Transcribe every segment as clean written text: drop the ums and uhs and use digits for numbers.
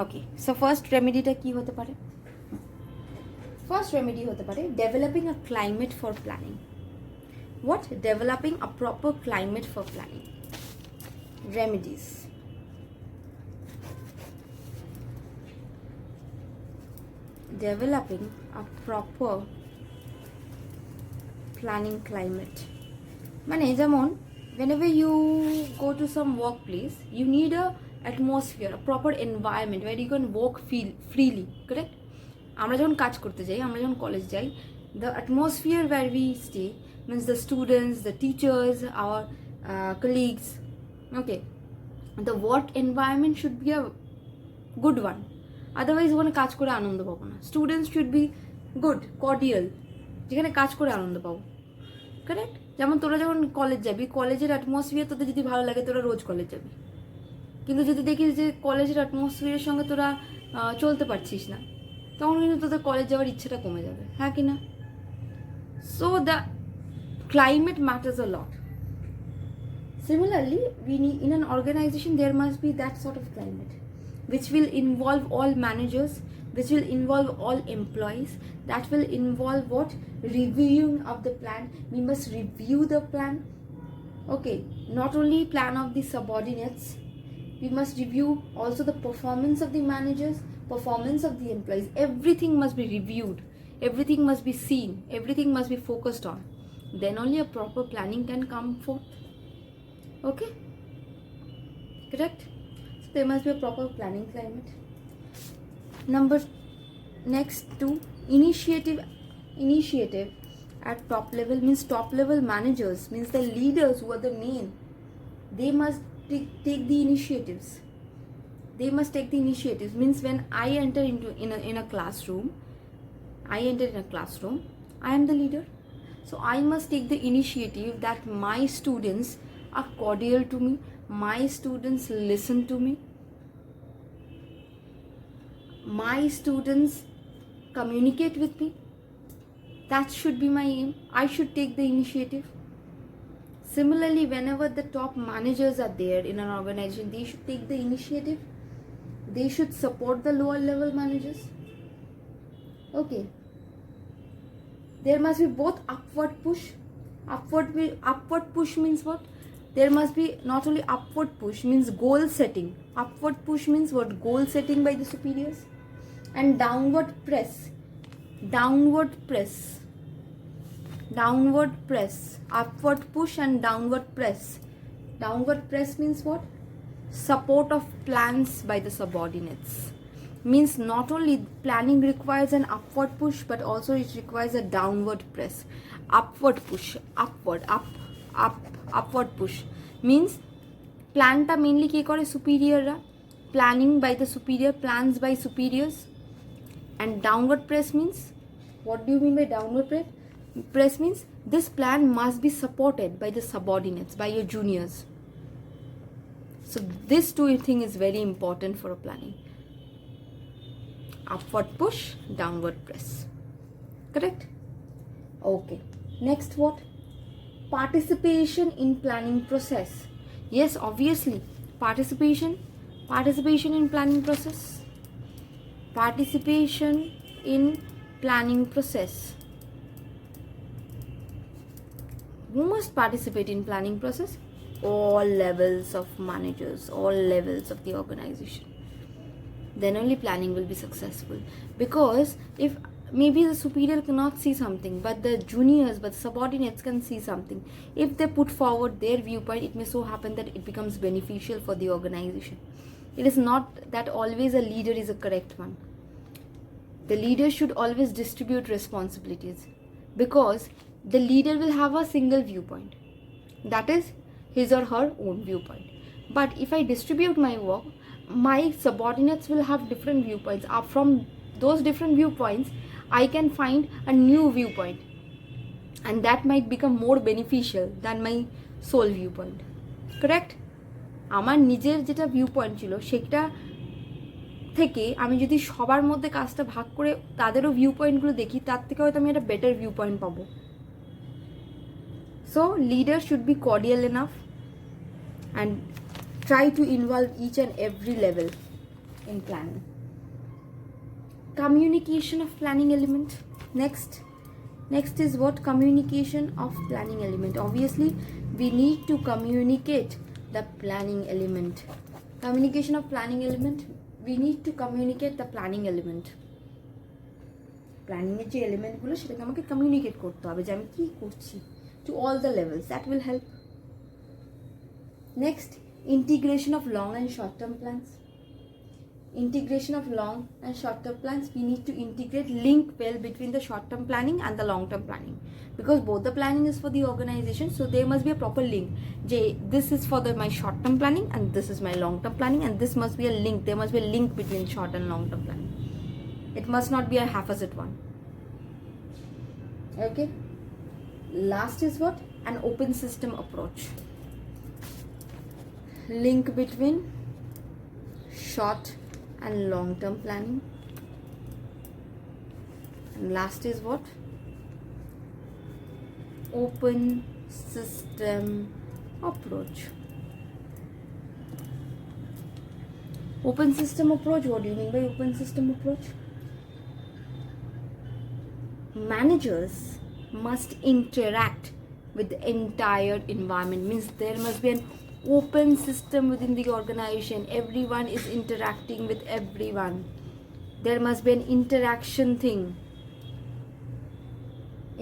ওকে, so first রেমেডিটা কি হতে পারে? ফার্স্ট রেমেডি হতে পারে developing a climate for planning. What? Developing a proper climate for planning. Remedies: developing a proper planning climate. মানে যেমন whenever you go to some workplace, you need a atmosphere, a proper environment where you can work feel freely, correct? আমরা যখন কাজ করতে যাই, আমরা যখন college যাই, the atmosphere where we stay means the students, the teachers, our colleagues, okay, the work environment should be a good one. Otherwise ওখানে কাজ করে আনন্দ পাবো না। Students should be good, cordial, যেখানে কাজ করে আনন্দ পাবো, কারেক্ট? যেমন তোরা যখন কলেজ যাবি, কলেজের অ্যাটমসফিয়ার তোদের যদি ভালো লাগে তোরা রোজ কলেজ যাবি, কিন্তু যদি দেখিস যে কলেজের অ্যাটমসফিয়ারের সঙ্গে তোরা চলতে পারছিস না, তখন কিন্তু তোদের কলেজ যাওয়ার ইচ্ছেটা কমে যাবে, হ্যাঁ কি না? So the climate matters a lot. Similarly, in an organization there must be that sort of climate which will involve all managers, which will involve all employees, that will involve what? Reviewing of the plan. We must review the plan. Okay, not only plan of the subordinates, we must review also the performance of the managers, performance of the employees. Everything must be reviewed, everything must be seen, everything must be focused on. Then only a proper planning can come forth. Okay, correct? So there must be a proper planning climate. Next to initiative at top level means top level managers, means the leaders who are the main, they must take the initiatives. They must take the initiatives. Means when I enter in a classroom, I am the leader, so I must take the initiative that my students are cordial to me, my students listen to me, my students communicate with me. That should be my aim. I should take the initiative. Similarly, whenever the top managers are there in an organization, they should take the initiative. They should support the lower level managers. Okay, there must be both upward push. Upward push means what? There must be not only upward push, means goal setting. Upward push means what? Goal setting by the superiors. And downward press. Upward push and downward press. Downward press means what? Support of plans by the subordinates. Means not only planning requires an upward push, but also it requires a downward press. Upward push, upward push means planta mainly ki kore superior ra, planning by the superior, plans by superiors. And downward press means, what do you mean by downward press? Means this plan must be supported by the subordinates, by your juniors. So this two thing is very important for a planning. Upward push, downward press, correct? Okay, next what? Participation in planning process. Yes, obviously, participation in planning process. Participation in planning process. Who must participate in planning process? All levels of managers, all levels of the organization. Then only planning will be successful. Because if maybe the superior cannot see something, but the juniors, but the subordinates can see something. If they put forward their viewpoint, it may so happen that it becomes beneficial for the organization. It is not that always a leader is a correct one. The leader should always distribute responsibilities, because the leader will have a single viewpoint, that is his or her own viewpoint. But if I distribute my work, my subordinates will have different viewpoints. From those different viewpoints, I can find a new viewpoint, and that might become more beneficial than my sole viewpoint, correct? আমার নিজের যেটা viewpoint ছিল সেটা থেকে আমি যদি সবার মধ্যে কাজটা ভাগ করে তাদেরও ভিউ পয়েন্টগুলো দেখি, তার থেকে হয়তো আমি একটা বেটার ভিউ পয়েন্ট পাবো। So leader should be cordial enough and try to involve each and every level. in planning. Communication of planning element. Next is what? Communication of planning element. Obviously we need to communicate the planning element. Communication of planning element, we need to communicate the planning element. প্ল্যানিংয়ের যে এলিমেন্টগুলো সেটাকে আমাকে communicate করতে হবে যে আমি কী করছি, to all the levels. That will help. Next, integration of long and short term plans. Integration of long and short term plans, we need to integrate, link well between the short term planning and the long term planning, because both the planning is for the organization, so there must be a proper link. This is for my short term planning and this is my long term planning, and this must be a link. There must be a link between short and long term planning. It must not be a haphazard one. Okay. Last is what? An open system approach. Link between short and long term planning. And last is what? Open system approach. Open system approach, what do you mean by open system approach? Managers must interact with the entire environment. Means there must be an open system within the organization. Everyone is interacting with everyone. There must be an interaction thing.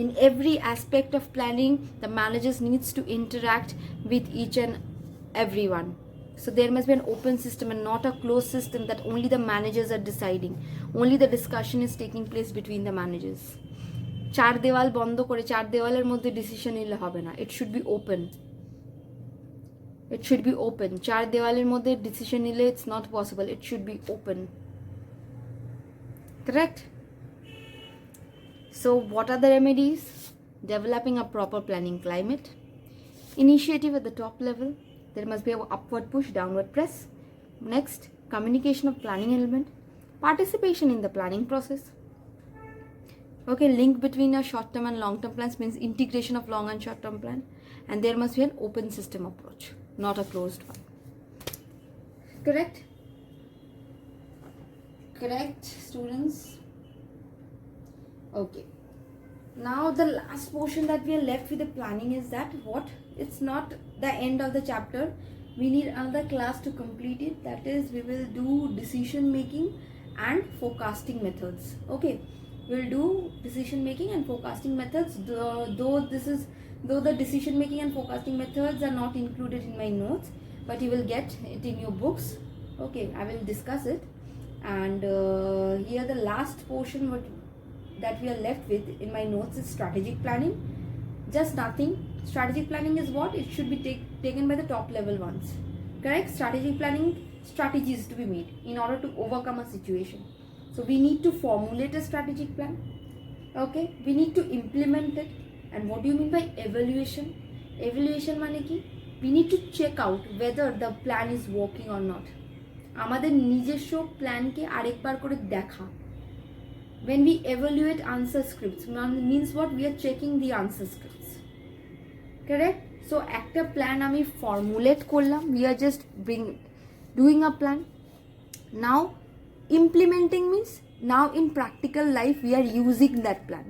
In every aspect of planning, the managers needs to interact with each and everyone. So there must be an open system and not a closed system that only the managers are deciding. Only the discussion is taking place between the managers. চার দেওয়াল বন্ধ করে চার দেওয়ালের মধ্যে decision নিলে হবে না। It should be open. It should be open. চার দেওয়ালের মধ্যে ডিসিশন নিলে it's not possible. It should be open. Correct? So what are the remedies? Developing a proper planning climate. Initiative at the top level. There must be an upward push, downward press. Next, communication of planning element. Participation in the planning process. Okay, link between a short term and long term plans means integration of long and short term plan. And there must be an open system approach, not a closed one. Correct? Correct, students? Okay. Now the last portion that we are left with the planning is that what? It's not the end of the chapter. We need another class to complete it. That is, we will do decision making and forecasting methods. Okay. We'll do decision making and forecasting methods, though the decision making and forecasting methods are not included in my notes, but you will get it in your books. Okay, I will discuss it. And here the last portion that we are left with in my notes is strategic planning. Just nothing. Strategic planning is what? It should be taken by the top level ones. Correct? Strategic planning, strategies to be made in order to overcome a situation. So we need to formulate a strategic plan. Okay, we need to implement it. And what do you mean by evaluation? Evaluation মানে কি? We need to check out whether the plan is working or not. আমাদের নিজস্ব প্ল্যানকে আরেকবার করে দেখা। When we evaluate answer scripts, means what? We are checking the answer scripts. Correct? So একটা plan আমি formulate করলাম, we are just doing a plan. Now implementing means now in practical life we are using that plan.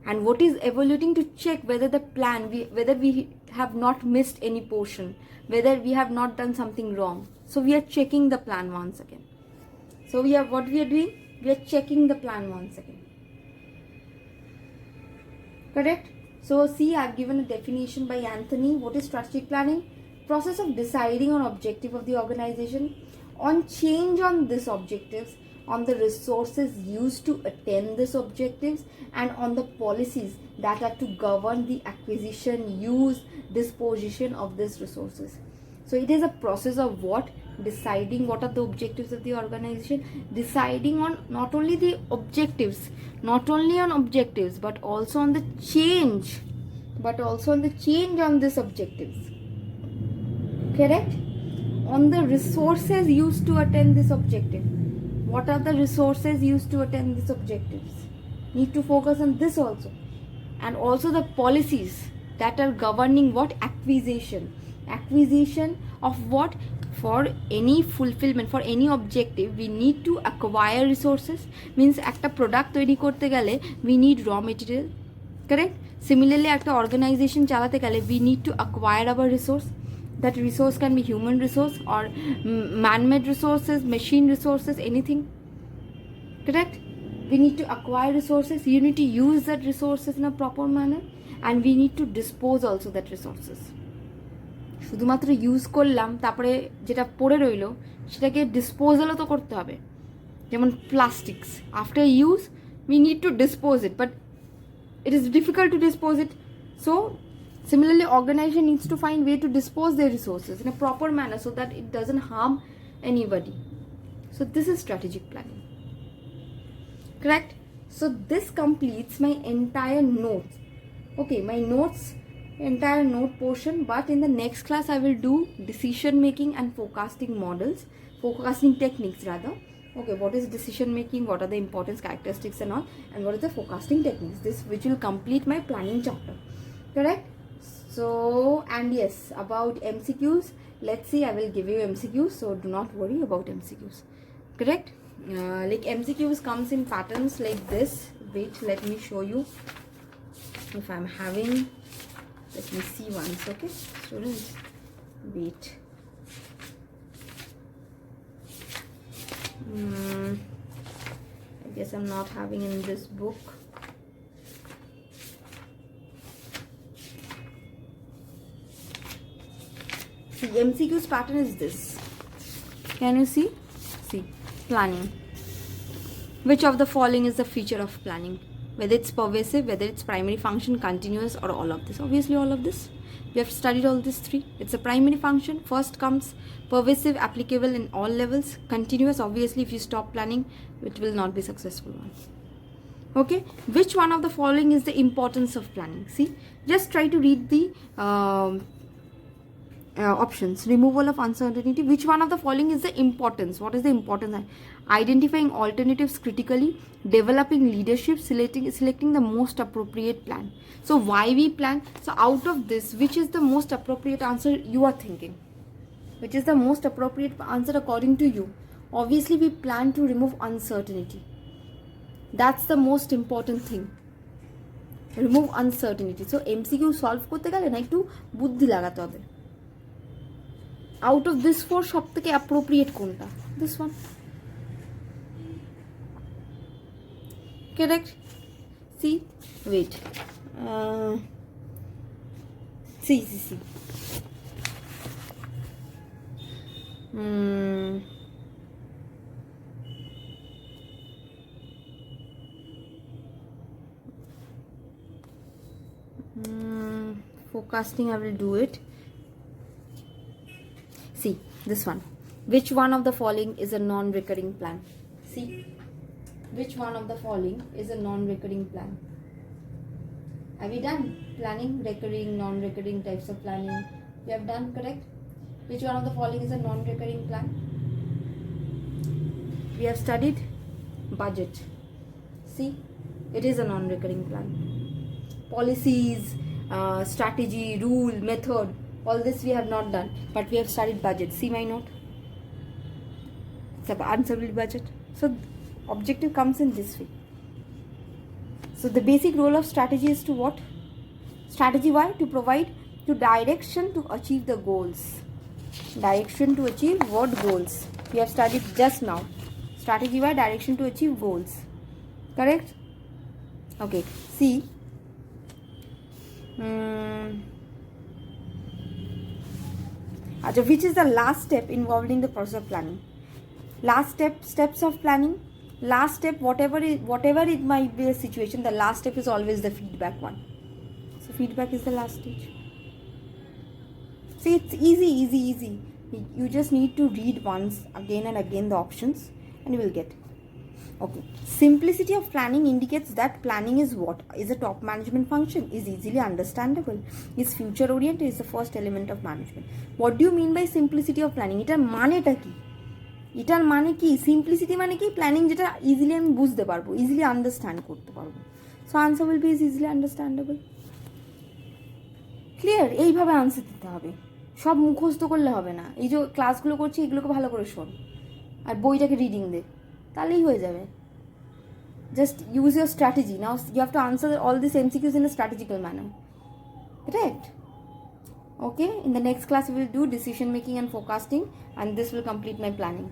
And what is evaluating? To check whether the plan, whether we have not missed any portion, whether we have not done something wrong. So we are checking the plan once again. So what we are doing? We are checking the plan once again. Correct? So see, I've given a definition by Anthony. What is strategic planning? Process of deciding on objective of the organization, on change on these objectives, on the resources used to attain these objectives, and on the policies that are to govern the acquisition, use, disposition of these resources. So it is a process of what? Deciding what are the objectives of the organization, deciding on not only the objectives, but also on the change, on these objectives. Correct? On the resources used to attain this objective. What are the resources used to attain these objectives? Need to focus on this also. And also the policies that are governing what? Acquisition of what? for any fulfillment, for any objective, we need to acquire resources. Means একটা product তৈরি করতে গেলে we need raw material, correct? Similarly একটা organization চালাতে গেলে we need to acquire our resource. That resource can be human resource or man-made resources, machine resources, anything, correct? We need to acquire resources, you need to use that resources in a proper manner, and we need to dispose also that resources. শুধুমাত্র use করলাম তারপরে যেটা পড়ে রইলো সেটাকে ডিসপোজালও তো করতে হবে। যেমন plastics, after use we need to dispose it, but it is difficult to dispose it. So similarly organization needs to find way to dispose their resources in a proper manner so that it doesn't harm anybody. So this is strategic planning, correct? So this completes my entire notes. Okay, my notes, entire note portion, but in the next class I will do decision making and forecasting models, forecasting techniques rather. Okay, what is decision making, what are the importance, characteristics and all, and what is the forecasting techniques, this which will complete my planning chapter, correct? So, and yes, about MCQs, let's see, I will give you MCQs, so do not worry about MCQs, correct? Like MCQs comes in patterns like this. Wait, let me show you if I'm having, let me see once. Okay students, wait. I guess I'm not having in this book. See, MCQ's pattern is this. Can you see? See, planning. Which of the following is the feature of planning? Whether it's pervasive, whether it's primary function, continuous, or all of this. Obviously all of this. We have studied all these three. It's a primary function. First comes pervasive, applicable in all levels. Continuous, obviously if you stop planning, it will not be successful one. Okay, which one of the following is the importance of planning? See, just try to read the options. Removal of uncertainty. Which one of the following is the importance? What is the importance? Identifying alternatives critically, developing leadership, selecting the most appropriate plan. So why we plan? So out of this, which is the most appropriate answer you are thinking? Which is the most appropriate answer according to you? Obviously we plan to remove uncertainty. That's the most important thing. Remove uncertainty. So MCQ solve করতে গেলে না একটু বুদ্ধি লাগাতে হবে। Out of this four সবথেকে appropriate কোনটা? This one. Correct? See, wait. See. Forecasting, I will do it. See, this one. Which one of the following is a non-recurring plan? See, which one of the following is a non-recurring plan? Have we done planning, recurring, non-recurring types of planning? We have done, correct? Which one of the following is a non-recurring plan? We have studied budget. See, it is a non-recurring plan. Policies, strategy, rule, method, all this we have not done, but we have studied budget. See my note. It's an uncertain budget. So objective comes in this way. So the basic role of strategy is to what? Strategy why? To provide to direction to achieve the goals. Direction to achieve what goals? We have studied just now. Strategy why? Direction to achieve goals. Correct? Okay. See. Which is the last step involved in the process of planning? Last steps of planning. Last step, whatever it might be a situation, the last step is always the feedback one. So feedback is the last stage. See, it's easy. You just need to read once again and again the options and you will get. Okay. Simplicity of planning indicates that planning is what? Is a top management function, is easily understandable, is future oriented, is the first element of management. What do you mean by simplicity of planning? এটার মানেটা কি? এটার মানে কি? Simplicity মানে কি? Planning যেটা easily আমি বুঝতে পারবো, ইজিলি আন্ডারস্ট্যান্ড করতে পারবো। So answer will be is easily understandable. Clear? এইভাবে আনসার দিতে হবে। সব মুখস্থ করলে হবে না, এই যে ক্লাসগুলো করছি এগুলোকে ভালো করে শোন আর বইটাকে রিডিং দে, তাহলেই হয়ে যাবে। Just use your strategy. Now you have to answer all this MCQs in a strategical manner. Correct? Okay, in the next class we will do decision making and forecasting, and this will complete my planning.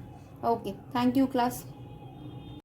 Okay, thank you class.